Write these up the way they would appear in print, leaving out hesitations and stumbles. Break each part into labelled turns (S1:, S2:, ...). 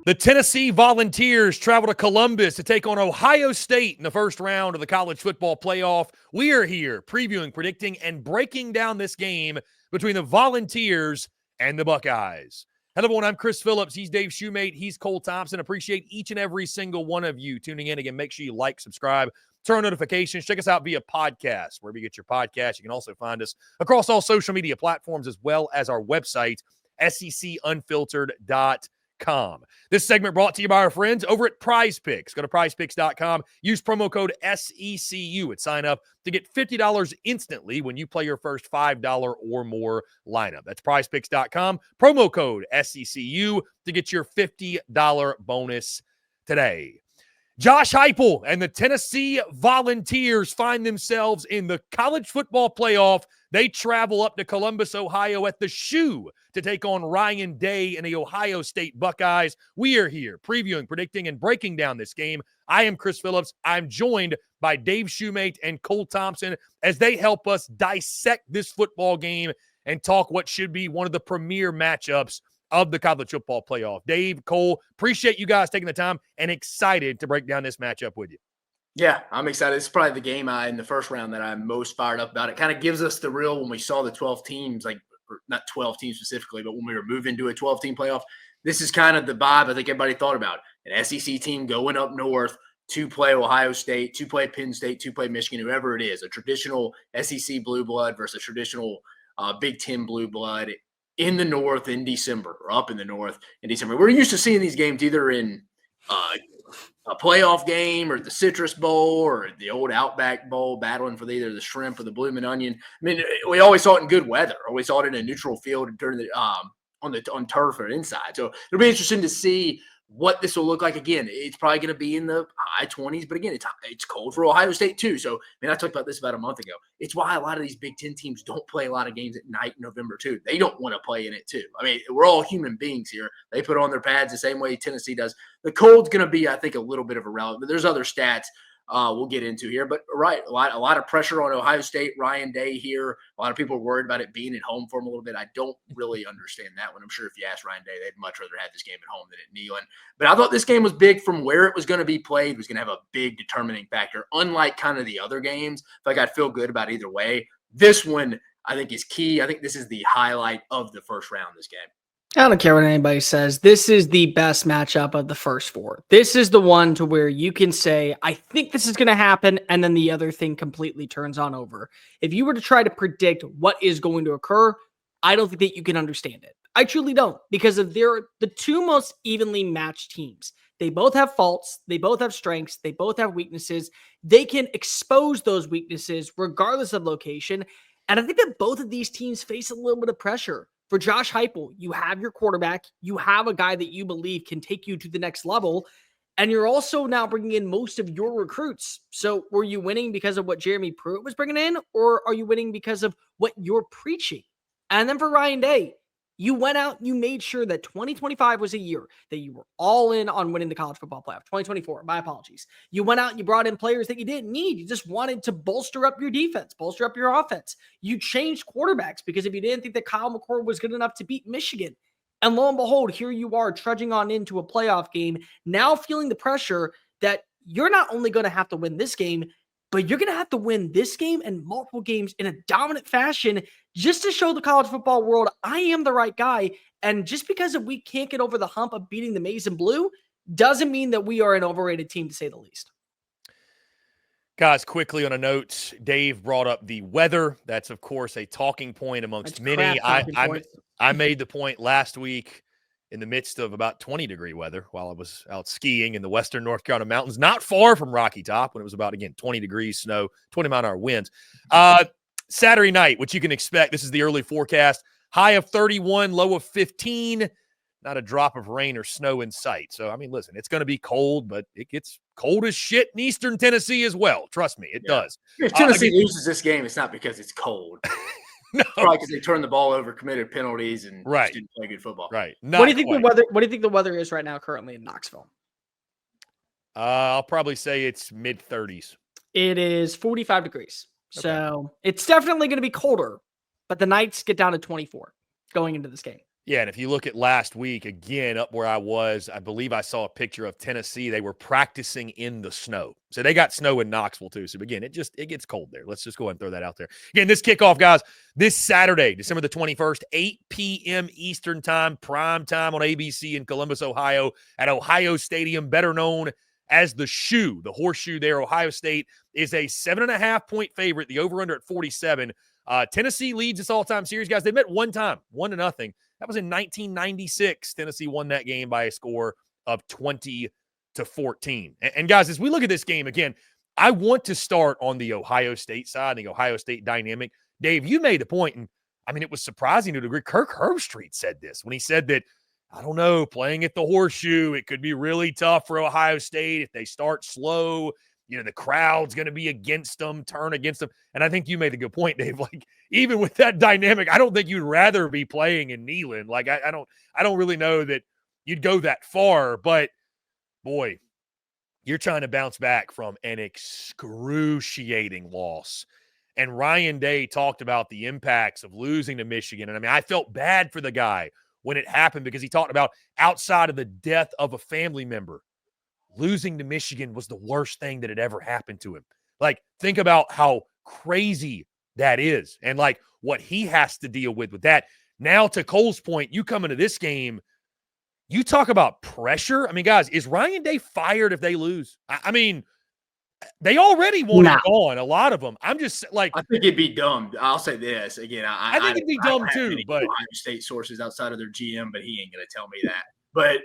S1: The Tennessee Volunteers travel to Columbus to take on Ohio State in the first round of the college football playoff. We are here previewing, predicting, and breaking down this game between the Volunteers and the Buckeyes. Hello, everyone. I'm Chris Phillips. He's Dave Shumate. He's Cole Thompson. Appreciate each and every single one of you tuning in. Again, make sure you like, subscribe, turn on notifications. Check us out via podcast, wherever you get your podcast. You can also find us across all social media platforms as well as our website, secunfiltered.com. This segment brought to you by our friends over at Prize Picks. Go to prizepicks.com. Use promo code SECU at sign up to get $50 instantly when you play your first $5 or more lineup. That's prizepicks.com. Promo code SECU to get your $50 bonus today. Josh Heupel and the Tennessee Volunteers find themselves in the college football playoff. They travel up to Columbus, Ohio at the Shoe to take on Ryan Day and the Ohio State Buckeyes. We are here previewing, predicting, and breaking down this game. I am Chris Phillips. I'm joined by Dave Shumate and Cole Thompson as they help us dissect this football game and talk what should be one of the premier matchups of the college football playoff. Dave, Cole, appreciate you guys taking the time and excited to break down this matchup with you.
S2: Yeah, I'm excited. It's probably the game in the first round that I'm most fired up about. It kind of gives us the real, when we saw the 12 teams, like not 12 teams specifically, but when we were moving to a 12-team playoff, this is kind of the vibe I think everybody thought about. An SEC team going up north to play Ohio State, to play Penn State, to play Michigan, whoever it is, a traditional SEC blue blood versus a traditional Big Ten blue blood in the north in December, or up in the north in December. We're used to seeing these games either in a playoff game or the Citrus Bowl or the old Outback Bowl, battling for either the shrimp or the bloomin' onion. I mean, we always saw it in good weather, or we saw it in a neutral field during the on turf or inside. So it'll be interesting to see what this will look like. Again, it's probably going to be in the high 20s, but again, it's cold for Ohio State too. So, I talked about this about a month ago. It's why a lot of these Big Ten teams don't play a lot of games at night in November too. They don't want to play in it too. We're all human beings here. They put on their pads the same way Tennessee does. The cold's going to be, I think, a little bit of a relevant, but there's other stats we'll get into here. But right, a lot of pressure on Ohio State, Ryan Day here. A lot of people are worried about it being at home for him a little bit. I don't really understand that one. I'm sure if you ask Ryan Day, they'd much rather have this game at home than at Neyland. But I thought this game was big from where it was going to be played. It was going to have a big determining factor, unlike kind of the other games. Like I'd feel good about either way. This one, I think, is key. I think this is the highlight of the first round, this game.
S3: I don't care what anybody says. This is the best matchup of the first four. This is the one to where you can say, I think this is going to happen, and then the other thing completely turns on over. If you were to try to predict what is going to occur, I don't think that you can understand it. I truly don't, because they're the two most evenly matched teams. They both have faults. They both have strengths. They both have weaknesses. They can expose those weaknesses regardless of location. And I think that both of these teams face a little bit of pressure. For Josh Heupel, you have your quarterback. You have a guy that you believe can take you to the next level. And you're also now bringing in most of your recruits. So were you winning because of what Jeremy Pruitt was bringing in? Or are you winning because of what you're preaching? And then for Ryan Day, you went out, you made sure that 2025 was a year that you were all in on winning the college football playoff. 2024, my apologies. You went out and you brought in players that you didn't need. You just wanted to bolster up your defense, bolster up your offense. You changed quarterbacks because if you didn't think that Kyle McCord was good enough to beat Michigan. And lo and behold, here you are trudging on into a playoff game, now feeling the pressure that you're not only going to have to win this game, but you're going to have to win this game and multiple games in a dominant fashion just to show the college football world I am the right guy. And just because we can't get over the hump of beating the Maize and Blue doesn't mean that we are an overrated team, to say the least.
S1: Guys, quickly on a note, Dave brought up the weather. That's, of course, a talking point amongst many. I made the point last week in the midst of about 20-degree weather while I was out skiing in the western North Carolina mountains, not far from Rocky Top, when it was about, again, 20 degrees, snow, 20-mile-an-hour winds. Saturday night, which you can expect, this is the early forecast, high of 31, low of 15, not a drop of rain or snow in sight. So, listen, it's going to be cold, but it gets cold as shit in eastern Tennessee as well. Trust me, it does.
S2: If Tennessee loses this game, it's not because it's cold. No. Probably because they turned the ball over, committed penalties, and just didn't play good football.
S1: Right.
S3: What do you think the weather? What do you think the weather is right now, currently in Knoxville?
S1: I'll probably say it's mid-30s.
S3: It is 45 degrees, so it's definitely going to be colder. But the nights get down to 24 going into this game.
S1: Yeah, and if you look at last week, again, up where I was, I believe I saw a picture of Tennessee. They were practicing in the snow. So they got snow in Knoxville too. So again, it gets cold there. Let's just go ahead and throw that out there. Again, this kickoff, guys, this Saturday, December the 21st, 8 p.m. Eastern time, prime time on ABC in Columbus, Ohio, at Ohio Stadium, better known as the Shoe, the Horseshoe there. Ohio State is a 7.5-point favorite, the over-under at 47. Tennessee leads this all-time series, guys. They met one time, 1-0. That was in 1996. Tennessee won that game by a score of 20-14. And guys, as we look at this game, again, I want to start on the Ohio State side, the Ohio State dynamic. Dave, you made the point, and I mean, it was surprising to a degree. Kirk Herbstreit said this when he said that, I don't know, playing at the Horseshoe, it could be really tough for Ohio State if they start slow. You know, the crowd's going to be against them, turn against them. And I think you made a good point, Dave. Like, even with that dynamic, I don't think you'd rather be playing in Neyland. Like, I don't really know that you'd go that far. But, boy, you're trying to bounce back from an excruciating loss. And Ryan Day talked about the impacts of losing to Michigan. And, I mean, I felt bad for the guy when it happened because he talked about outside of the death of a family member, losing to Michigan was the worst thing that had ever happened to him. Like, think about how crazy that is and, like, what he has to deal with that. Now, to Cole's point, you come into this game, you talk about pressure. I mean, guys, is Ryan Day fired if they lose? I mean, they already want him gone, a lot of them. I'm just like,
S2: I think it'd be dumb. I'll say this again.
S1: I think it'd be dumb too, but
S2: Ohio State sources outside of their GM, but he ain't going to tell me that. But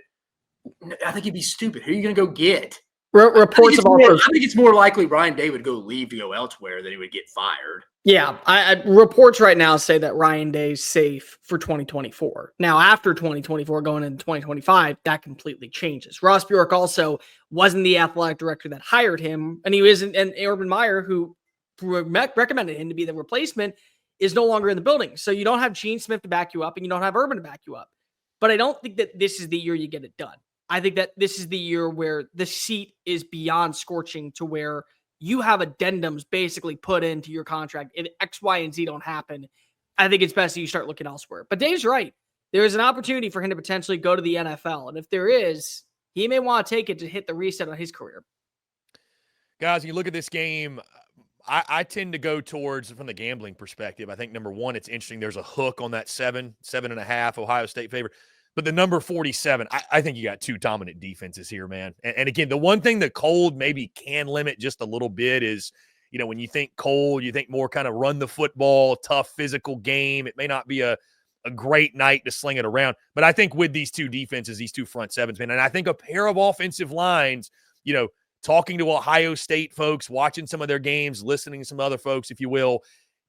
S2: I think it'd be stupid. Who are you going to go get?
S3: Reports
S2: I think it's more likely Ryan Day would go leave to go elsewhere than he would get fired.
S3: Yeah, reports right now say that Ryan Day's safe for 2024. Now, after 2024, going into 2025, that completely changes. Ross Bjork also wasn't the athletic director that hired him, and he isn't. And Urban Meyer, who recommended him to be the replacement, is no longer in the building. So you don't have Gene Smith to back you up, and you don't have Urban to back you up. But I don't think that this is the year you get it done. I think that this is the year where the seat is beyond scorching to where you have addendums basically put into your contract. If X, Y, and Z don't happen, I think it's best that you start looking elsewhere. But Dave's right. There is an opportunity for him to potentially go to the NFL. And if there is, he may want to take it to hit the reset on his career.
S1: Guys, you look at this game, I tend to go towards, from the gambling perspective, I think, number one, it's interesting. There's a hook on that 7.5 Ohio State favorite. But the number 47, I think you got two dominant defenses here, man. And again, the one thing that Cole maybe can limit just a little bit is, you know, when you think Cole, you think more kind of run the football, tough physical game. It may not be a great night to sling it around. But I think with these two defenses, these two front sevens, man, and I think a pair of offensive lines, you know, talking to Ohio State folks, watching some of their games, listening to some other folks, if you will,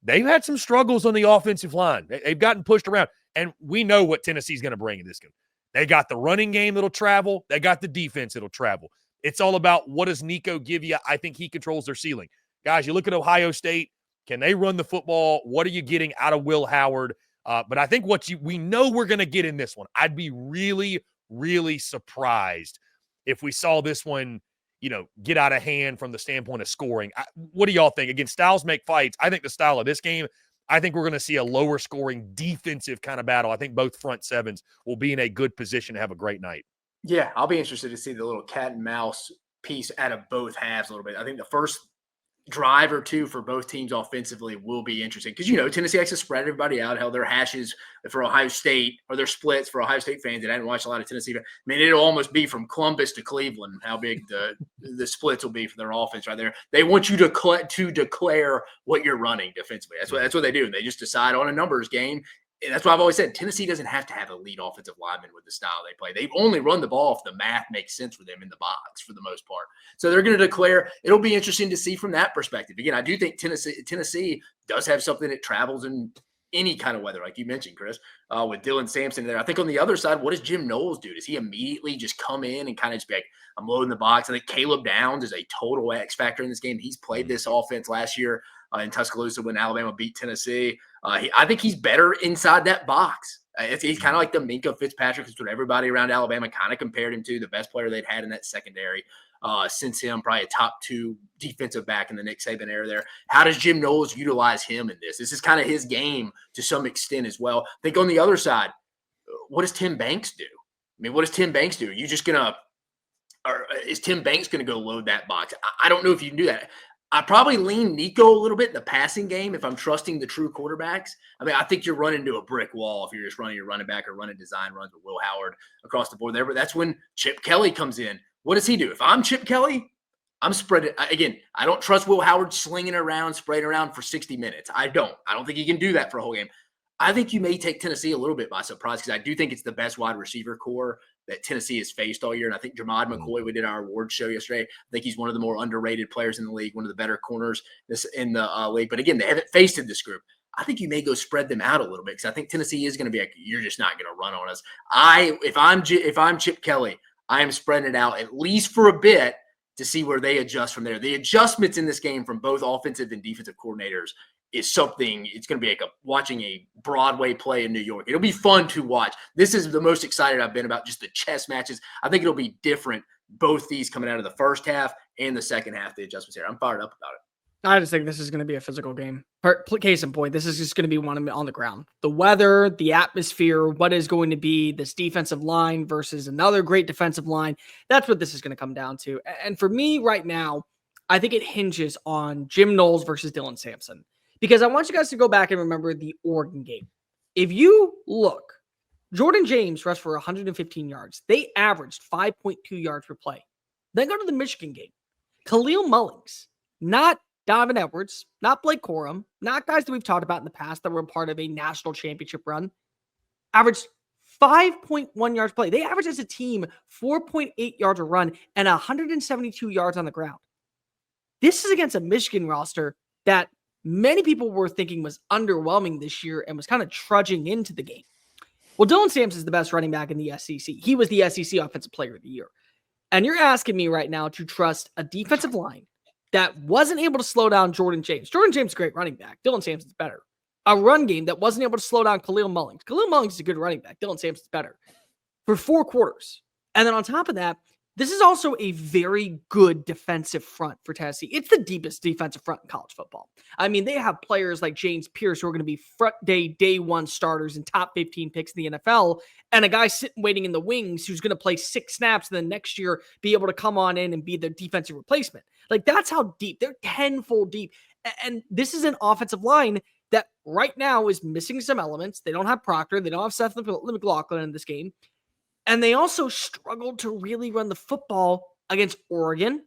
S1: they've had some struggles on the offensive line. They've gotten pushed around. And we know what Tennessee's going to bring in this game. They got the running game that'll travel. They got the defense that'll travel. It's all about what does Nico give you. I think he controls their ceiling. Guys, you look at Ohio State. Can they run the football? What are you getting out of Will Howard? But I think we know we're going to get in this one. I'd be really, really surprised if we saw this one, you know, get out of hand from the standpoint of scoring. What do y'all think? Again, styles make fights. I think the style of this game, I think we're going to see a lower scoring defensive kind of battle. I think both front sevens will be in a good position to have a great night.
S2: Yeah, I'll be interested to see the little cat and mouse piece out of both halves a little bit. I think the first drive or two for both teams offensively will be interesting because, you know, Tennessee likes to spread everybody out. Hell, their hashes for Ohio State or their splits for Ohio State fans that hadn't watched a lot of Tennessee. I mean, it'll almost be from Columbus to Cleveland, how big the splits will be for their offense right there. They want you to declare what you're running defensively. That's what they do. They just decide on a numbers game. And that's why I've always said Tennessee doesn't have to have elite offensive linemen with the style they play. They only run the ball if the math makes sense for them in the box for the most part. So they're going to declare. It'll be interesting to see from that perspective. Again, I do think Tennessee does have something that travels in any kind of weather, like you mentioned, Chris, with Dylan Sampson there. I think on the other side, what does Jim Knowles do? Does he immediately just come in and kind of just be like, I'm loading the box? I think Caleb Downs is a total X factor in this game. He's played this offense last year in Tuscaloosa when Alabama beat Tennessee. I think he's better inside that box. He's kind of like the Minka Fitzpatrick. It's what everybody around Alabama kind of compared him to, the best player they'd had in that secondary since him, probably a top two defensive back in the Nick Saban era there. How does Jim Knowles utilize him in this? This is kind of his game to some extent as well. I think on the other side, what does Tim Banks do? I mean, what does Tim Banks do? Are you just gonna, or is Tim Banks gonna go load that box? I don't know if you can do that. I probably lean Nico a little bit in the passing game if I'm trusting the true quarterbacks. I mean, I think you're running into a brick wall if you're just running your running back or running design runs with Will Howard across the board there. But that's when Chip Kelly comes in. What does he do? If I'm Chip Kelly, I'm spreading. Again, I don't trust Will Howard slinging around, spraying around for 60 minutes. I don't think he can do that for a whole game. I think you may take Tennessee a little bit by surprise because I do think it's the best wide receiver core that Tennessee has faced all year. And I think Jermod McCoy, we did our award show yesterday. I think he's one of the more underrated players in the league, one of the better corners in the league. But again, they haven't faced in this group. I think you may go spread them out a little bit because I think Tennessee is going to be like, you're just not going to run on us. If I'm Chip Kelly, I am spreading it out at least for a bit to see where they adjust from there. The adjustments in this game from both offensive and defensive coordinators is something. It's going to be like watching a Broadway play in New York. It'll be fun to watch. This is the most excited I've been about just the chess matches. I think it'll be different, both these coming out of the first half and the second half, the adjustments here. I'm fired up about it.
S3: I just think this is going to be a physical game. Case in point, this is just going to be one on the ground. The weather, the atmosphere, what is going to be this defensive line versus another great defensive line. That's what this is going to come down to. And for me right now, I think it hinges on Jim Knowles versus Dylan Sampson. Because I want you guys to go back and remember the Oregon game. If you look, Jordan James rushed for 115 yards. They averaged 5.2 yards per play. Then go to the Michigan game. Khalil Mullings, not Donovan Edwards, not Blake Corum, not guys that we've talked about in the past that were part of a national championship run, averaged 5.1 yards per play. They averaged as a team 4.8 yards a run and 172 yards on the ground. This is against a Michigan roster that many people were thinking was underwhelming this year and was kind of trudging into the game. Well, Dylan Sampson is the best running back in the SEC. He was the SEC Offensive Player of the Year. And you're asking me right now to trust a defensive line that wasn't able to slow down Jordan James. Jordan James is a great running back. Dylan Sampson's better. A run game that wasn't able to slow down Khalil Mullings. Khalil Mullings is a good running back. Dylan Sampson's better. For 4 quarters. And then on top of that, this is also a very good defensive front for Tennessee. It's the deepest defensive front in college football. I mean, they have players like James Pierce who are going to be front day one starters and top 15 picks in the NFL, and a guy sitting waiting in the wings who's going to play 6 snaps and then next year be able to come on in and be the defensive replacement. Like, that's how deep. They're tenfold deep. And this is an offensive line that right now is missing some elements. They don't have Proctor. They don't have Seth McLaughlin in this game. And they also struggled to really run the football against Oregon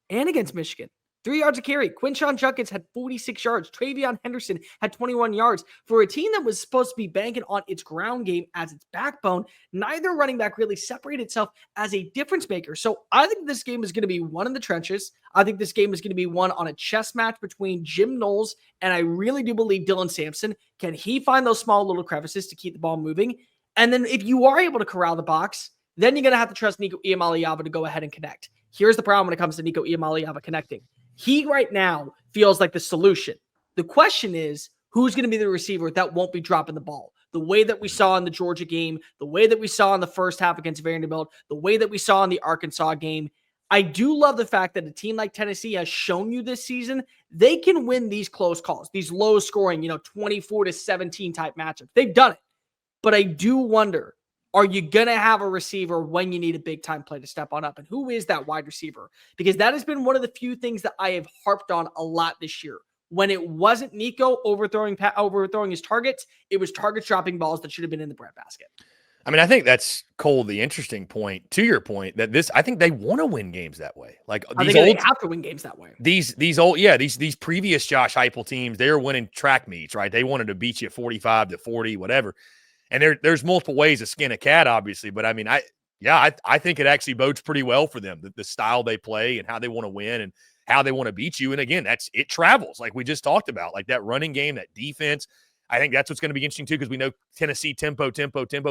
S3: and against Michigan. 3 yards a carry. Quinshon Judkins had 46 yards. Travion Henderson had 21 yards. For a team that was supposed to be banking on its ground game as its backbone, neither running back really separated itself as a difference maker. So I think this game is going to be one in the trenches. I think this game is going to be one on a chess match between Jim Knowles and I really do believe Dylan Sampson. Can he find those small little crevices to keep the ball moving? And then if you are able to corral the box, then you're going to have to trust Nico Iamaleava to go ahead and connect. Here's the problem when it comes to Nico Iamaleava connecting. He right now feels like the solution. The question is, who's going to be the receiver that won't be dropping the ball? The way that we saw in the Georgia game, the way that we saw in the first half against Vanderbilt, the way that we saw in the Arkansas game. I do love the fact that a team like Tennessee has shown you this season, they can win these close calls, these low scoring, 24-17 type matchups. They've done it. But I do wonder, are you going to have a receiver when you need a big-time play to step on up? And who is that wide receiver? Because that has been one of the few things that I have harped on a lot this year. When it wasn't Nico overthrowing his targets, it was targets dropping balls that should have been in the breadbasket.
S1: I mean, I think that's, Cole, the interesting point, to your point, that I think they want to win games that way. Like these
S3: they have to win games that way.
S1: These previous Josh Heupel teams, they were winning track meets, right? They wanted to beat you 45-40, whatever. And there's multiple ways to skin a cat, obviously. But I mean, I think it actually bodes pretty well for them, the style they play and how they want to win and how they want to beat you. And again, it travels like we just talked about, like that running game, that defense. I think that's what's going to be interesting too, because we know Tennessee tempo.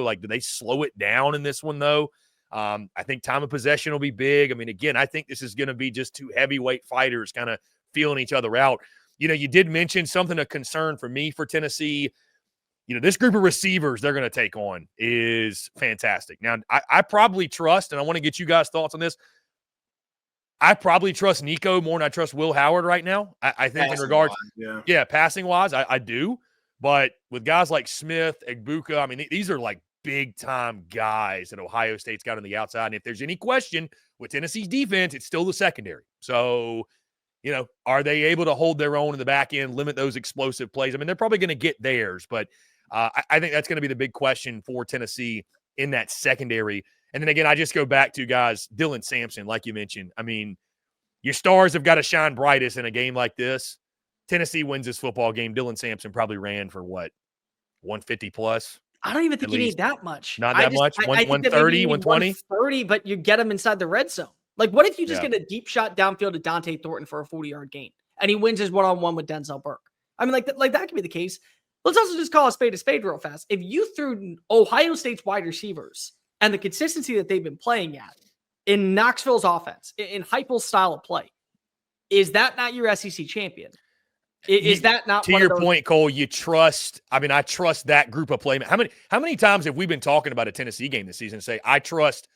S1: Like, do they slow it down in this one though? I think time of possession will be big. I mean, again, I think this is going to be just 2 heavyweight fighters kind of feeling each other out. You did mention something of concern for me for Tennessee. This group of receivers they're going to take on is fantastic. Now, I probably trust, and I want to get you guys' thoughts on this. I probably trust Nico more than I trust Will Howard right now. I think in regards, passing wise, I do. But with guys like Smith, Egbuka, I mean, these are like big-time guys that Ohio State's got on the outside. And if there's any question with Tennessee's defense, it's still the secondary. So, are they able to hold their own in the back end, limit those explosive plays? I mean, they're probably going to get theirs, but I think that's going to be the big question for Tennessee in that secondary. And then again, I just go back to, guys, Dylan Sampson, like you mentioned. I mean, your stars have got to shine brightest in a game like this. Tennessee wins this football game. Dylan Sampson probably ran for what, 150 plus?
S3: I don't even think you need that much.
S1: Not that much? 130, 120?
S3: 130, but you get him inside the red zone. Like, what if you just
S1: Yeah.
S3: get a deep shot downfield to Dante Thornton for a 40-yard gain, and he wins his one-on-one with Denzel Burke? I mean, like that could be the case. Let's also just call a spade real fast. If you threw Ohio State's wide receivers and the consistency that they've been playing at in Knoxville's offense, in Heupel's style of play, is that not your SEC champion? Is that not
S1: to your point, Cole? You trust? I mean, I trust that group of playmakers. How many times have we been talking about a Tennessee game this season and say I trust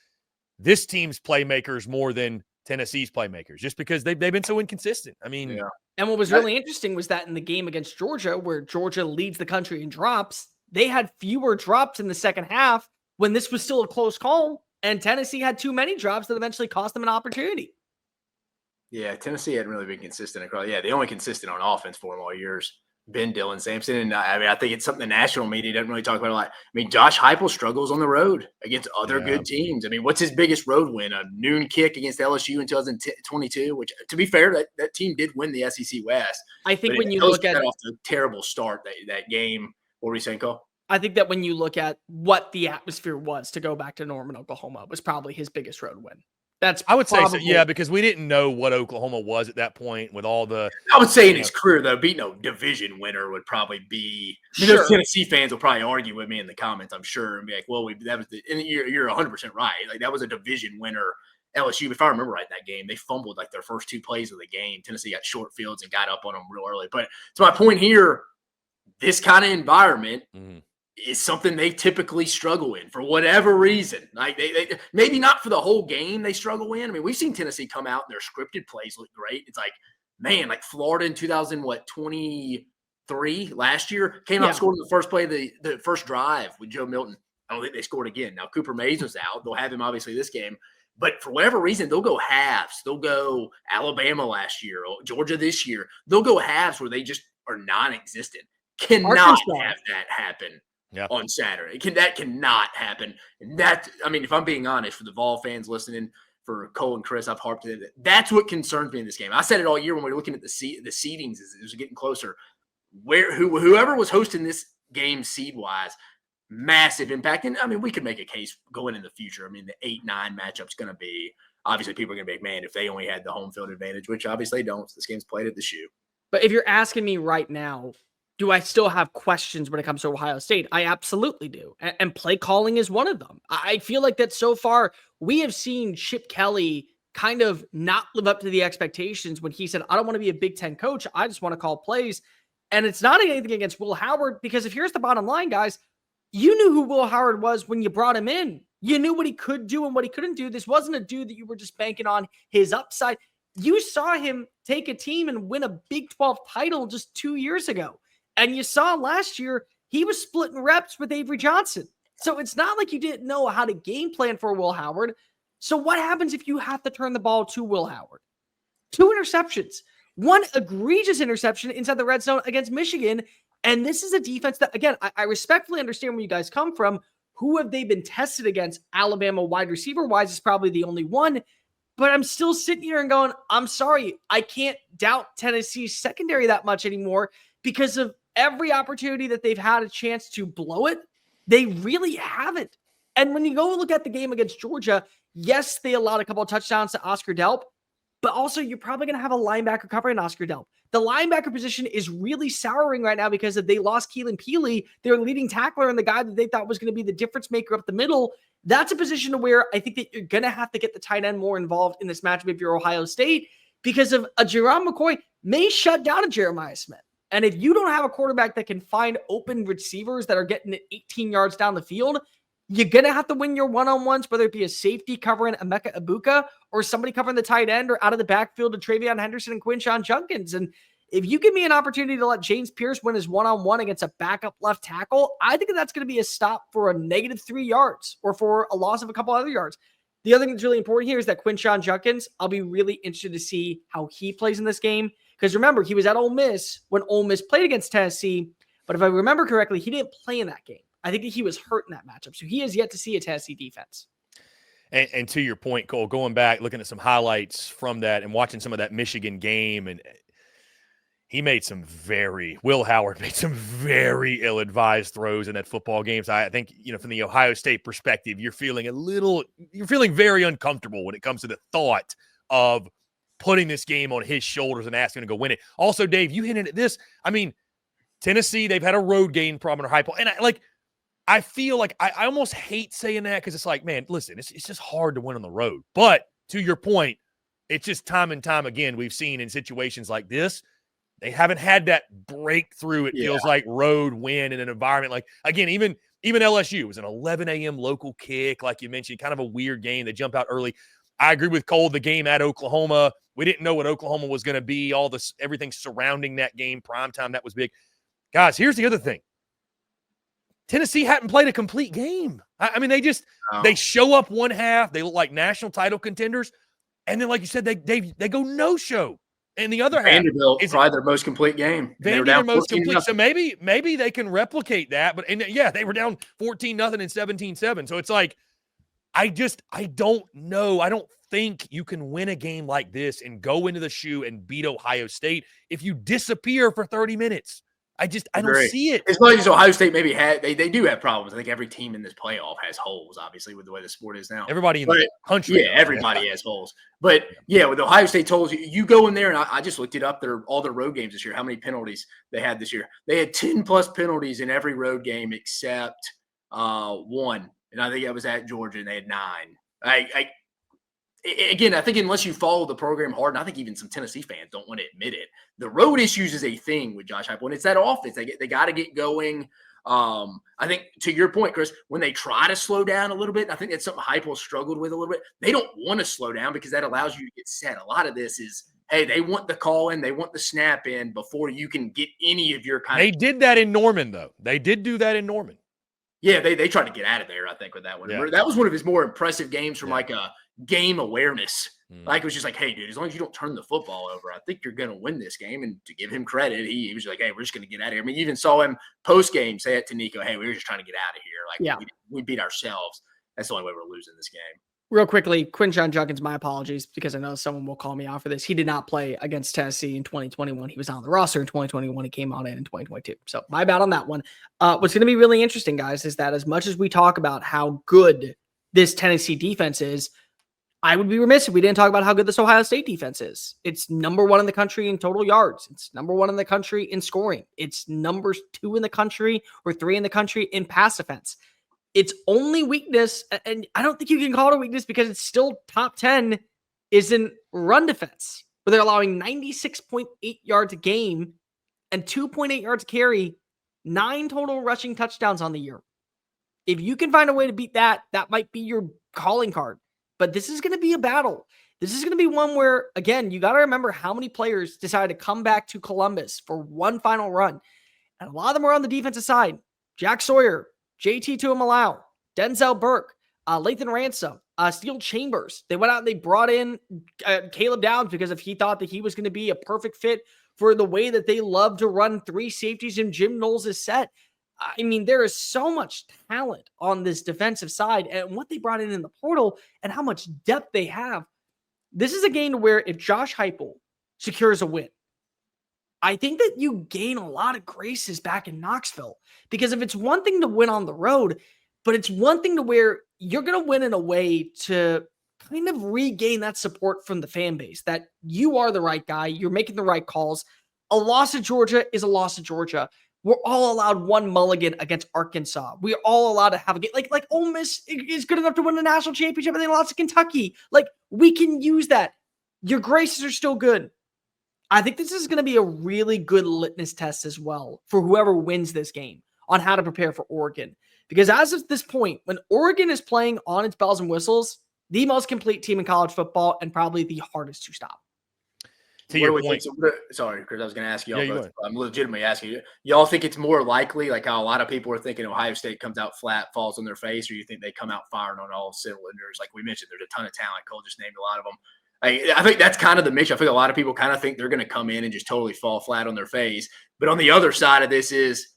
S1: this team's playmakers more than Tennessee's playmakers, just because they've been so inconsistent? I mean,
S2: Yeah.
S3: And what was really interesting was that in the game against Georgia, where Georgia leads the country in drops, they had fewer drops in the second half when this was still a close call, and Tennessee had too many drops that eventually cost them an opportunity.
S2: Yeah, Tennessee hadn't really been consistent across. Yeah, the only consistent on offense for them all years been Dylan Sampson. And I mean, I think it's something the national media doesn't really talk about a lot. I mean, Josh Heupel struggles on the road against other good teams. I mean, what's his biggest road win? A noon kick against LSU in 2022, which, to be fair, that team did win the SEC West.
S3: I think
S2: But
S3: when you look at
S2: off the terrible start that game, what were you saying, Cole?
S3: I think that when you look at what the atmosphere was to go back to Norman, Oklahoma, was probably his biggest road win.
S1: I would say so, yeah, because we didn't know what Oklahoma was at that point with all the.
S2: I would say in his career, though, beating a division winner would probably be. Because Tennessee fans will probably argue with me in the comments, I'm sure, and be like, "Well, that was and you're 100% right. Like that was a division winner." LSU, if I remember right, that game they fumbled like their first 2 plays of the game. Tennessee got short fields and got up on them real early. But to my point here, this kind of environment. Mm-hmm. Is something they typically struggle in for whatever reason. Like they maybe not for the whole game they struggle in. I mean, we've seen Tennessee come out and their scripted plays look great. It's like, man, like Florida in 2023 last year came out scored in the first play of the first drive with Joe Milton. I don't think they scored again. Now Cooper Mays was out. They'll have him obviously this game. But for whatever reason, they'll go halves. They'll go Alabama last year, or Georgia this year. They'll go halves where they just are non-existent. Cannot have that happen.
S1: Yeah.
S2: On Saturday. That cannot happen. And that, I mean, if I'm being honest, for the Vol fans listening, for Cole and Chris, I've harped it. That's what concerns me in this game. I said it all year when we were looking at the seedings as it was getting closer. Whoever was hosting this game seed-wise, massive impact. And, I mean, we could make a case going in the future. I mean, the 8-9 matchup's going to be – obviously, people are going to be like, man, if they only had the home field advantage, which obviously they don't. This game's played at the Shoe.
S3: But if you're asking me right now, do I still have questions when it comes to Ohio State? I absolutely do. And play calling is one of them. I feel like that so far we have seen Chip Kelly kind of not live up to the expectations when he said, I don't want to be a Big Ten coach. I just want to call plays. And it's not anything against Will Howard, because if here's the bottom line, guys, you knew who Will Howard was when you brought him in. You knew what he could do and what he couldn't do. This wasn't a dude that you were just banking on his upside. You saw him take a team and win a Big 12 title just 2 years ago. And you saw last year, he was splitting reps with Avery Johnson. So it's not like you didn't know how to game plan for Will Howard. So what happens if you have to turn the ball to Will Howard? 2 interceptions, 1 egregious interception inside the red zone against Michigan. And this is a defense that, again, I respectfully understand where you guys come from. Who have they been tested against? Alabama wide receiver wise is probably the only one. But I'm still sitting here and going, I'm sorry, I can't doubt Tennessee's secondary that much anymore because of every opportunity that they've had a chance to blow it, they really haven't. And when you go look at the game against Georgia, yes, they allowed a couple of touchdowns to Oscar Delp, but also you're probably going to have a linebacker covering Oscar Delp. The linebacker position is really souring right now because they lost Keelan Peely, their leading tackler, and the guy that they thought was going to be the difference maker up the middle. That's a position where I think that you're going to have to get the tight end more involved in this matchup if you're Ohio State, because of a Jerome McCoy may shut down a Jeremiah Smith. And if you don't have a quarterback that can find open receivers that are getting it 18 yards down the field, you're going to have to win your one-on-ones, whether it be a safety covering Emeka Egbuka or somebody covering the tight end or out of the backfield to Travion Henderson and Quinshon Judkins. And If you give me an opportunity to let James Pierce win his one-on-one against a backup left tackle, I think that's going to be a stop for a -3 yards or for a loss of a couple other yards. The other thing that's really important here is that Quinshon Judkins, I'll be really interested to see how he plays in this game. Because remember, he was at Ole Miss when Ole Miss played against Tennessee. But if I remember correctly, he didn't play in that game. I think that he was hurt in that matchup. So he has yet to see a Tennessee defense.
S1: And to your point, Cole, going back, looking at some highlights from that and watching some of that Michigan game, and he made Will Howard made some very ill-advised throws in that football game. So I think, from the Ohio State perspective, you're feeling very uncomfortable when it comes to the thought of putting this game on his shoulders and asking him to go win it. Also, Dave, you hinted at this. I mean, Tennessee, they've had a road game problem under Heupel. And I feel like I almost hate saying that because it's like, man, listen, it's just hard to win on the road. But to your point, it's just time and time again we've seen in situations like this, they haven't had that breakthrough, it feels like, road win in an environment like, again, even LSU was an 11 a.m. local kick, like you mentioned, kind of a weird game. They jump out early. I agree with Cole, the game at Oklahoma. We didn't know what Oklahoma was going to be, everything surrounding that game, primetime, that was big. Guys, here's the other thing. Tennessee hadn't played a complete game. I mean, they show up one half. They look like national title contenders. And then, like you said, they go no-show. And the other half.
S2: Vanderbilt, probably their most complete game.
S1: Their most complete. So maybe they can replicate that. But they were down 14-0 and 17-7. So it's like, I don't know. I don't think you can win a game like this and go into the shoe and beat Ohio State if you disappear for 30 minutes. I don't see it.
S2: As much as Ohio State maybe they do have problems. I think every team in this playoff has holes, obviously, with the way the sport is now.
S1: Everybody in the country.
S2: Yeah, everybody has holes. But, with Ohio State holes, you go in there, and I just looked it up, all their road games this year, how many penalties they had this year. They had 10-plus penalties in every road game except one. And I think that was at Georgia, and they had 9. Again, I think unless you follow the program hard, and I think even some Tennessee fans don't want to admit it, the road issues is a thing with Josh Heupel, and it's that offense. They got to get going. I think to your point, Chris, when they try to slow down a little bit, I think that's something Heupel struggled with a little bit. They don't want to slow down because that allows you to get set. A lot of this is, hey, they want the call in, they want the snap in before you can get any of your
S1: They did that in Norman, though. They did do that in Norman.
S2: Yeah, they tried to get out of there, I think, with that one. Yeah. That was one of his more impressive games from like a game awareness. Like, it was just like, hey, dude, as long as you don't turn the football over, I think you're going to win this game. And to give him credit, he was like, hey, we're just going to get out of here. I mean, you even saw him post-game say it to Nico, hey, we were just trying to get out of here. Like, we beat ourselves. That's the only way we're losing this game.
S3: Real quickly, Quinshon Judkins, my apologies, because I know someone will call me out for this. He did not play against Tennessee in 2021. He was on the roster in 2021. He came on in 2022. So my bad on that one. What's going to be really interesting, guys, is that as much as we talk about how good this Tennessee defense is, I would be remiss if we didn't talk about how good this Ohio State defense is. It's number 1 in the country in total yards. It's number 1 in the country in scoring. It's number 2 in the country or 3 in the country in pass defense. Its only weakness, and I don't think you can call it a weakness because it's still top 10, is in run defense, where they're allowing 96.8 yards a game and 2.8 yards a carry, 9 total rushing touchdowns on the year. If you can find a way to beat that, that might be your calling card. But this is going to be a battle. This is going to be one where, again, you got to remember how many players decided to come back to Columbus for one final run. And a lot of them are on the defensive side. Jack Sawyer, JT Tuimalau, Denzel Burke, Lathan Ransom, Steel Chambers. They went out and they brought in Caleb Downs because he thought that he was going to be a perfect fit for the way that they love to run 3 safeties in Jim Knowles' set. I mean, there is so much talent on this defensive side, and what they brought in the portal and how much depth they have. This is a game where if Josh Heupel secures a win, I think that you gain a lot of graces back in Knoxville, because if it's one thing to win on the road, but it's one thing to where you're going to win in a way to kind of regain that support from the fan base, that you are the right guy, you're making the right calls. A loss at Georgia is a loss at Georgia. We're all allowed one mulligan against Arkansas. We're all allowed to have a game. Like Ole Miss is good enough to win the national championship and they lost to Kentucky. Like, we can use that. Your graces are still good. I think this is going to be a really good litmus test as well for whoever wins this game on how to prepare for Oregon. Because as of this point, when Oregon is playing on its bells and whistles, the most complete team in college football and probably the hardest to stop.
S1: to
S2: What
S1: your
S2: do we
S1: point.
S2: think? Sorry, Chris, I was going to ask y'all.
S1: Yeah, you
S2: Both,
S1: go ahead.
S2: I'm legitimately asking you. Y'all think it's more likely, like how a lot of people are thinking Ohio State comes out flat, falls on their face, or you think they come out firing on all cylinders? Like we mentioned, there's a ton of talent. Cole just named a lot of them. I think that's kind of the mix. I think a lot of people kind of think they're going to come in and just totally fall flat on their face. But on the other side of this is,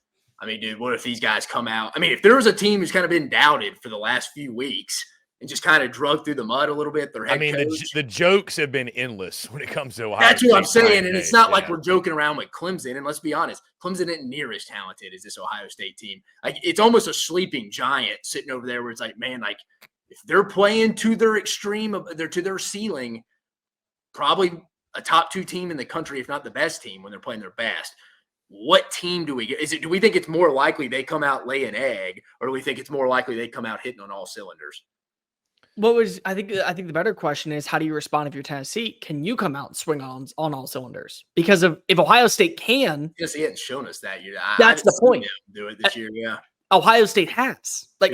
S2: I mean, dude, what if these guys come out? I mean, if there was a team who's kind of been doubted for the last few weeks and just kind of drug through the mud a little bit, their head coach.
S1: The jokes have been endless when it comes to Ohio
S2: That's
S1: State
S2: what I'm saying. And it's not like
S1: yeah.
S2: we're joking around with Clemson. And let's be honest, Clemson isn't near as talented as this Ohio State team. Like it's almost a sleeping giant sitting over there where it's like, man, like if they're playing to their extreme to their ceiling, probably a top 2 team in the country, if not the best team when they're playing their best. What team do we get? Do we think it's more likely they come out lay an egg, or do we think it's more likely they come out hitting on all cylinders?
S3: I think the better question is, how do you respond if you're Tennessee? Can you come out and swing on all cylinders? Because if Ohio State can,
S2: he hadn't shown us that yet.
S3: That's the point.
S2: Do it this year, yeah.
S3: Ohio State has like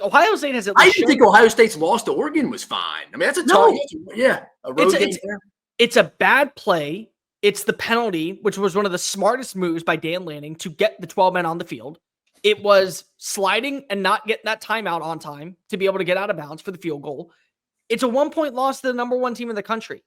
S3: Ohio State has.
S2: I didn't think Ohio State's loss to Oregon was fine. I mean, that's a tough, a road game there.
S3: It's a bad play. It's the penalty, which was one of the smartest moves by Dan Lanning to get the 12 men on the field. It was sliding and not getting that timeout on time to be able to get out of bounds for the field goal. It's a 1-point loss to the number 1 team in the country.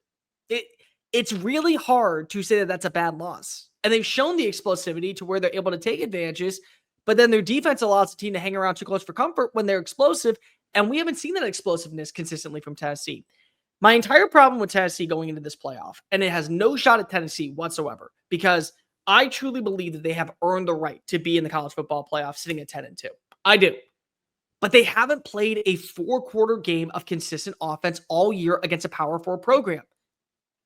S3: It's really hard to say that that's a bad loss. And they've shown the explosivity to where they're able to take advantages, but then their defense allows the team to hang around too close for comfort when they're explosive. And we haven't seen that explosiveness consistently from Tennessee. My entire problem with Tennessee going into this playoff, and it has no shot at Tennessee whatsoever, because I truly believe that they have earned the right to be in the college football playoff sitting at 10-2. I do. But they haven't played a 4-quarter game of consistent offense all year against a Power 4 program.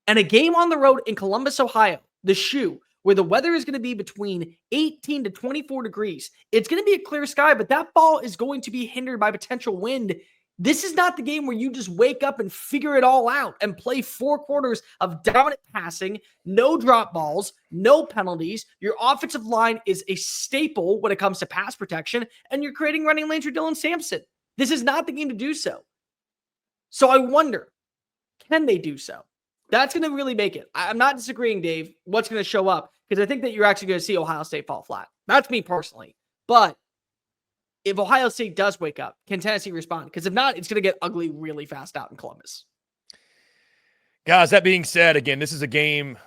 S3: And a game on the road in Columbus, Ohio, the Shoe, where the weather is going to be between 18 to 24 degrees. It's going to be a clear sky, but that ball is going to be hindered by potential wind. This is not the game where you just wake up and figure it all out and play 4 quarters of dominant passing, no drop balls, no penalties. Your offensive line is a staple when it comes to pass protection, and you're creating running lanes for Dylan Sampson. This is not the game to do so. So I wonder, can they do so? That's going to really make it. I'm not disagreeing, Dave, what's going to show up, because I think that you're actually going to see Ohio State fall flat. That's me personally. But if Ohio State does wake up, can Tennessee respond? Because if not, it's going to get ugly really fast out in Columbus.
S1: Guys, that being said, again, this is a game.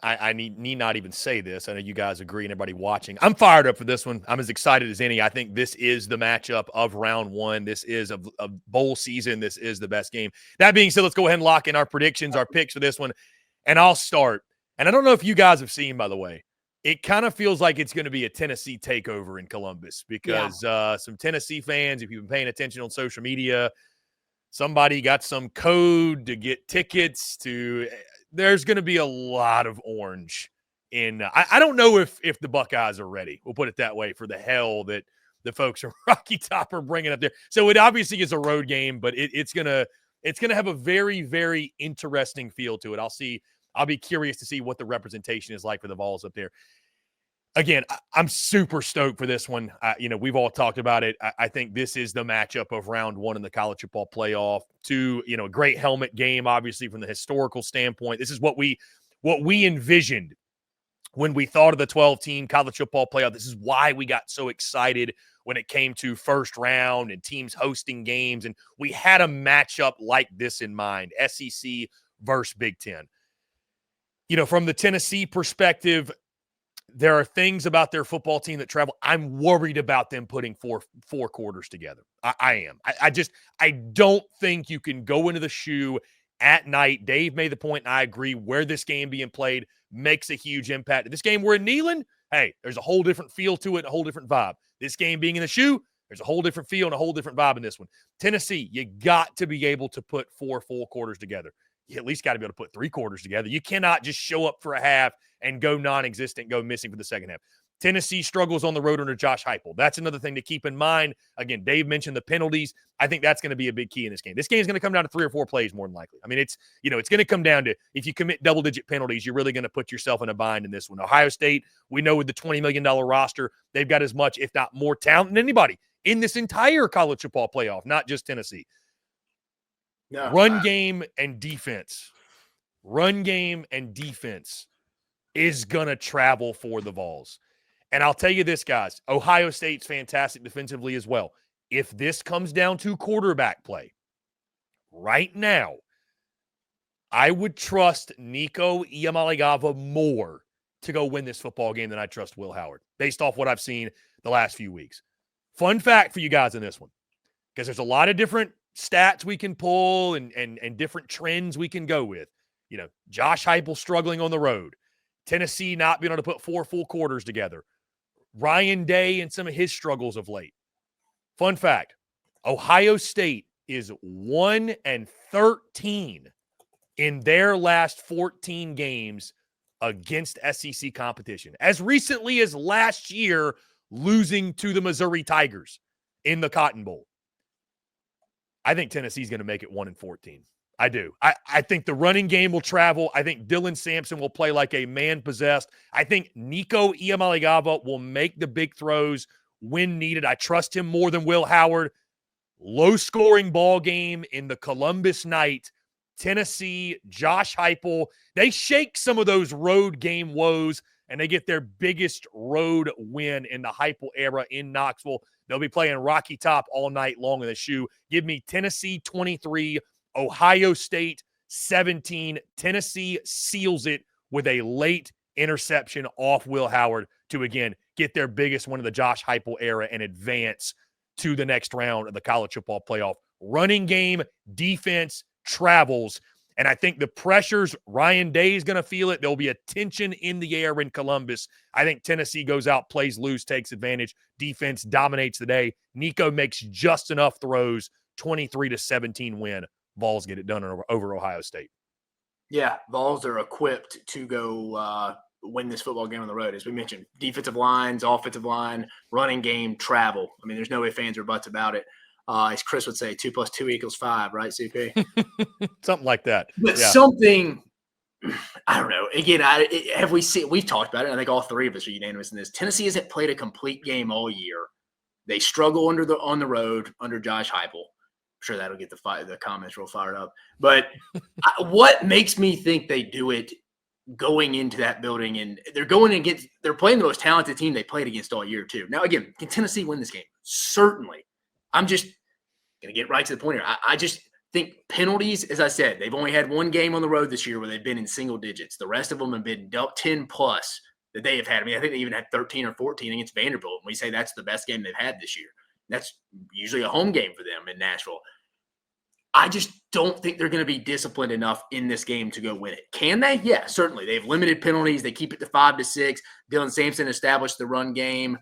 S1: I need not even say this. I know you guys agree and everybody watching. I'm fired up for this one. I'm as excited as any. I think this is the matchup of round 1. This is a bowl season. This is the best game. That being said, let's go ahead and lock in our predictions, our picks for this one. And I'll start. And I don't know if you guys have seen, by the way, it kind of feels like it's going to be a Tennessee takeover in Columbus because some Tennessee fans, if you've been paying attention on social media, somebody got some code to get tickets to – there's going to be a lot of orange in I don't know if the Buckeyes are ready. We'll put it that way for the hell that the folks from Rocky Top are bringing up there. So it obviously is a road game, but it's going to have a very, very interesting feel to it. I'll be curious to see what the representation is like for the Vols up there. Again, I'm super stoked for this one. We've all talked about it. I think this is the matchup of round 1 in the college football playoff. 2, a great helmet game, obviously, from the historical standpoint. This is what we envisioned when we thought of the 12-team college football playoff. This is why we got so excited when it came to first round and teams hosting games. And we had a matchup like this in mind, SEC versus Big Ten. From the Tennessee perspective, there are things about their football team that travel. I'm worried about them putting four quarters together. I am. I don't think you can go into the Shoe at night. Dave made the point, and I agree, where this game being played makes a huge impact. If this game were in Neyland, hey, there's a whole different feel to it, a whole different vibe. This game being in the Shoe, there's a whole different feel and a whole different vibe in this one. Tennessee, you got to be able to put 4 full quarters together. You at least got to be able to put 3 quarters together. You cannot just show up for a half and go non-existent, go missing for the second half. Tennessee struggles on the road under Josh Heupel. That's another thing to keep in mind. Again, Dave mentioned the penalties. I think that's going to be a big key in this game. This game is going to come down to 3 or 4 plays more than likely. I mean, it's going to come down to, if you commit double-digit penalties, you're really going to put yourself in a bind in this one. Ohio State, we know with the $20 million roster, they've got as much, if not more talent than anybody in this entire college football playoff, not just Tennessee. No, Run game and defense. run game and defense is going to travel for the Vols. And I'll tell you this, guys, Ohio State's fantastic defensively as well. If this comes down to quarterback play, right now, I would trust Nico Iamaleava more to go win this football game than I trust Will Howard, based off what I've seen the last few weeks. Fun fact for you guys in this one, because there's a lot of different stats we can pull and different trends we can go with. You know, Josh Heupel struggling on the road. Tennessee not being able to put 4 full quarters together. Ryan Day and some of his struggles of late. Fun fact, Ohio State is 1-13 in their last 14 games against SEC competition. As recently as last year, losing to the Missouri Tigers in the Cotton Bowl. I think Tennessee's going to make it 1-14. I do. I think the running game will travel. I think Dylan Sampson will play like a man possessed. I think Nico Iamaleava will make the big throws when needed. I trust him more than Will Howard. Low scoring ball game in the Columbus night. Tennessee, Josh Heupel, they shake some of those road game woes and they get their biggest road win in the Heupel era in Knoxville. They'll be playing Rocky Top all night long in the shoe. Give me Tennessee 23, Ohio State 17. Tennessee seals it with a late interception off Will Howard to, again, get their biggest win of the Josh Heupel era and advance to the next round of the college football playoff. Running game, defense, travels. And I think the pressures, Ryan Day is going to feel it. There'll be a tension in the air in Columbus. I think Tennessee goes out, plays loose, takes advantage. Defense dominates the day. Nico makes just enough throws, 23-17 win. Vols get it done over Ohio State.
S2: Yeah, Vols are equipped to go win this football game on the road. As we mentioned, defensive lines, offensive line, running game, travel. I mean, there's no ifs, ands, or buts about it. As Chris would say, 2 + 2 = 5, right, CP?
S1: Something like that.
S2: But something, I don't know. Again, we've talked about it. I think all three of us are unanimous in this. Tennessee hasn't played a complete game all year. They struggle on the road under Josh Heupel. I'm sure that'll get the comments real fired up. But what makes me think they do it going into that building, and they're playing the most talented team they played against all year too. Now, again, can Tennessee win this game? Certainly. I'm just going to get right to the point here. I just think penalties, as I said, they've only had one game on the road this year where they've been in single digits. The rest of them have been 10 plus that they have had. I mean, I think they even had 13 or 14 against Vanderbilt. And we say that's the best game they've had this year. That's usually a home game for them in Nashville. I just don't think they're going to be disciplined enough in this game to go win it. Can they? Yeah, certainly. They've limited penalties. They keep it to 5-6. Dylan Sampson established the run game.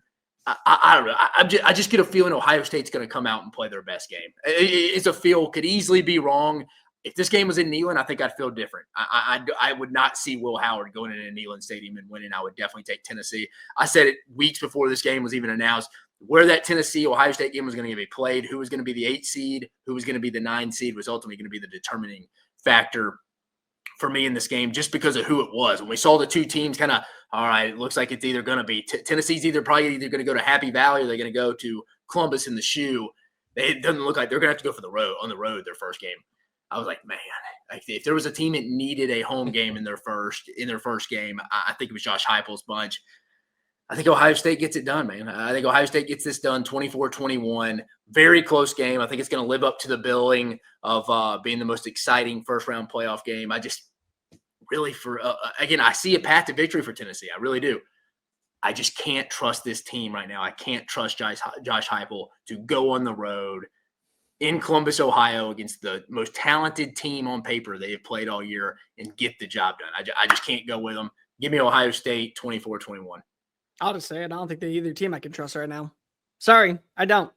S2: I don't know. I just get a feeling Ohio State's going to come out and play their best game. It's a feel. Could easily be wrong. If this game was in Neyland, I think I'd feel different. I would not see Will Howard going into Neyland Stadium and winning. I would definitely take Tennessee. I said it weeks before this game was even announced, where that Tennessee-Ohio State game was going to be played, who was going to be the 8 seed, who was going to be the 9 seed was ultimately going to be the determining factor for me in this game, just because of who it was. When we saw the two teams kind of, all right, it looks like it's either going to be Tennessee's probably either going to go to Happy Valley or they're going to go to Columbus in the shoe. It doesn't look like they're going to have to go on the road their first game. I was like, man, if there was a team that needed a home game in their first game, I think it was Josh Heupel's bunch. I think Ohio State gets it done, man. I think Ohio State gets this done 24-21. Very close game. I think it's going to live up to the billing of being the most exciting first-round playoff game. I just really, again, I see a path to victory for Tennessee. I really do. I just can't trust this team right now. I can't trust Josh Heupel to go on the road in Columbus, Ohio, against the most talented team on paper they have played all year and get the job done. I just can't go with them. Give me Ohio State 24-21.
S3: I'll just say it. I don't think they're either team I can trust right now. Sorry, I don't.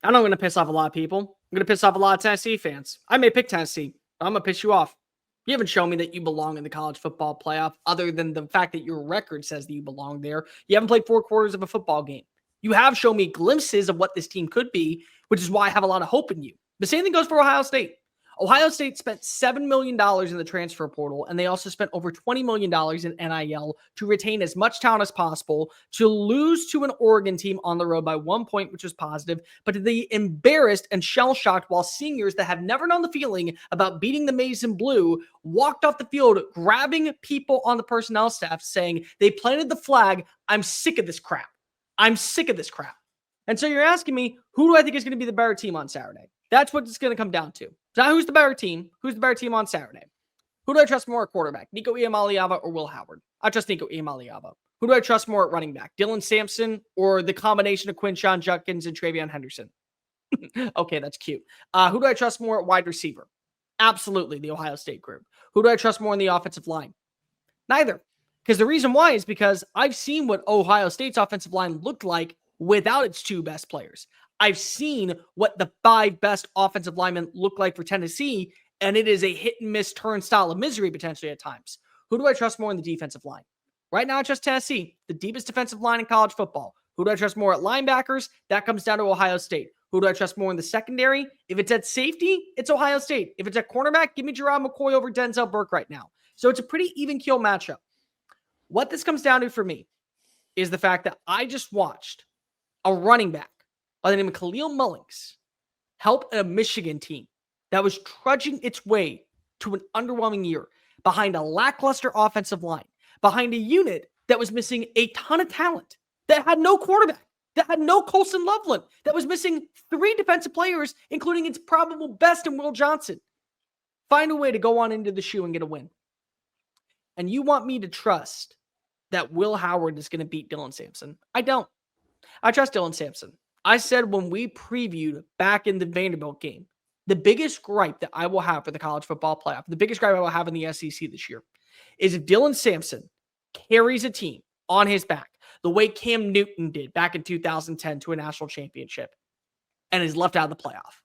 S3: I know I'm going to piss off a lot of people. I'm going to piss off a lot of Tennessee fans. I may pick Tennessee, but I'm going to piss you off. You haven't shown me that you belong in the college football playoff other than the fact that your record says that you belong there. You haven't played 4 quarters of a football game. You have shown me glimpses of what this team could be, which is why I have a lot of hope in you. The same thing goes for Ohio State. Ohio State spent $7 million in the transfer portal, and they also spent over $20 million in NIL to retain as much talent as possible, to lose to an Oregon team on the road by 1 point, which was positive, but to be embarrassed and shell-shocked while seniors that have never known the feeling about beating the maize and blue walked off the field, grabbing people on the personnel staff, saying they planted the flag. I'm sick of this crap. I'm sick of this crap. And so you're asking me, who do I think is going to be the better team on Saturday? That's what it's going to come down to. Not who's the better team. Who's the better team on Saturday? Who do I trust more at quarterback? Nico Iamaleava or Will Howard? I trust Nico Iamaleava. Who do I trust more at running back? Dylan Sampson or the combination of Quinshon Judkins and Travion Henderson? Okay, that's cute. Who do I trust more at wide receiver? Absolutely, the Ohio State group. Who do I trust more in the offensive line? Neither. Because the reason why is because I've seen what Ohio State's offensive line looked like without its 2 best players. I've seen what the 5 best offensive linemen look like for Tennessee, and it is a hit and miss turnstile of misery potentially at times. Who do I trust more in the defensive line? Right now, I trust Tennessee, the deepest defensive line in college football. Who do I trust more at linebackers? That comes down to Ohio State. Who do I trust more in the secondary? If it's at safety, it's Ohio State. If it's at cornerback, give me Gerard McCoy over Denzel Burke right now. So it's a pretty even keel matchup. What this comes down to for me is the fact that I just watched a running back by the name of Khalil Mullings help a Michigan team that was trudging its way to an underwhelming year behind a lackluster offensive line, behind a unit that was missing a ton of talent, that had no quarterback, that had no Colson Loveland, that was missing 3 defensive players, including its probable best in Will Johnson. Find a way to go on into the shoe and get a win. And you want me to trust that Will Howard is going to beat Dylan Sampson? I don't. I trust Dylan Sampson. I said when we previewed back in the Vanderbilt game, the biggest gripe that I will have for the college football playoff, the biggest gripe I will have in the SEC this year, is if Dylan Sampson carries a team on his back the way Cam Newton did back in 2010 to a national championship and is left out of the playoff.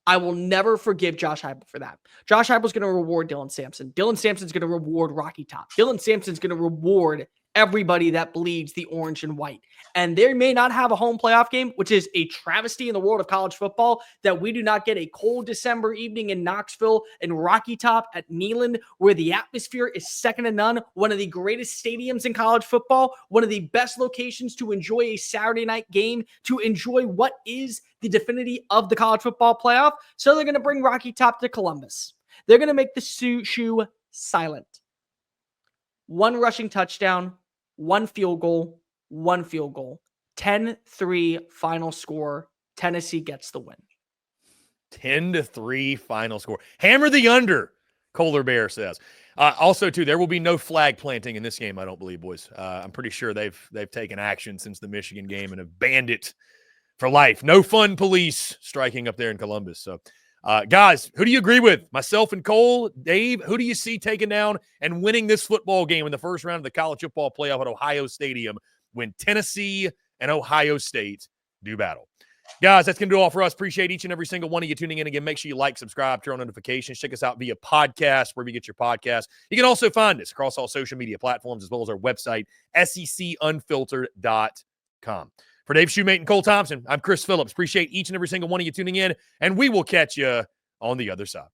S3: I will never forgive Josh Heupel for that. Josh Heupel's going to reward Dylan Sampson. Dylan Sampson's going to reward Rocky Top. Dylan Sampson's going to reward everybody that bleeds the orange and white. And they may not have a home playoff game, which is a travesty in the world of college football, that we do not get a cold December evening in Knoxville and Rocky Top at Neyland, where the atmosphere is second to none, one of the greatest stadiums in college football, one of the best locations to enjoy a Saturday night game, to enjoy what is the divinity of the college football playoff. So they're going to bring Rocky Top to Columbus. They're going to make the shoe silent. 1 rushing touchdown, 1 field goal, 1 field goal. 10-3 final score. Tennessee gets the win.
S1: 10-3 final score. Hammer the under, Kohler Bear says. Also, too, there will be no flag planting in this game, I don't believe, boys. I'm pretty sure they've taken action since the Michigan game and have banned it for life. No fun police striking up there in Columbus. So, guys, who do you agree with? Myself and Cole, Dave, who do you see taking down and winning this football game in the first round of the college football playoff at Ohio Stadium when Tennessee and Ohio State do battle? Guys, that's going to do all for us. Appreciate each and every single one of you tuning in. Again, make sure you like, subscribe, turn on notifications. Check us out via podcast, wherever you get your podcast. You can also find us across all social media platforms, as well as our website, secunfiltered.com. For Dave Shumate and Cole Thompson, I'm Chris Phillips. Appreciate each and every single one of you tuning in, and we will catch you on the other side.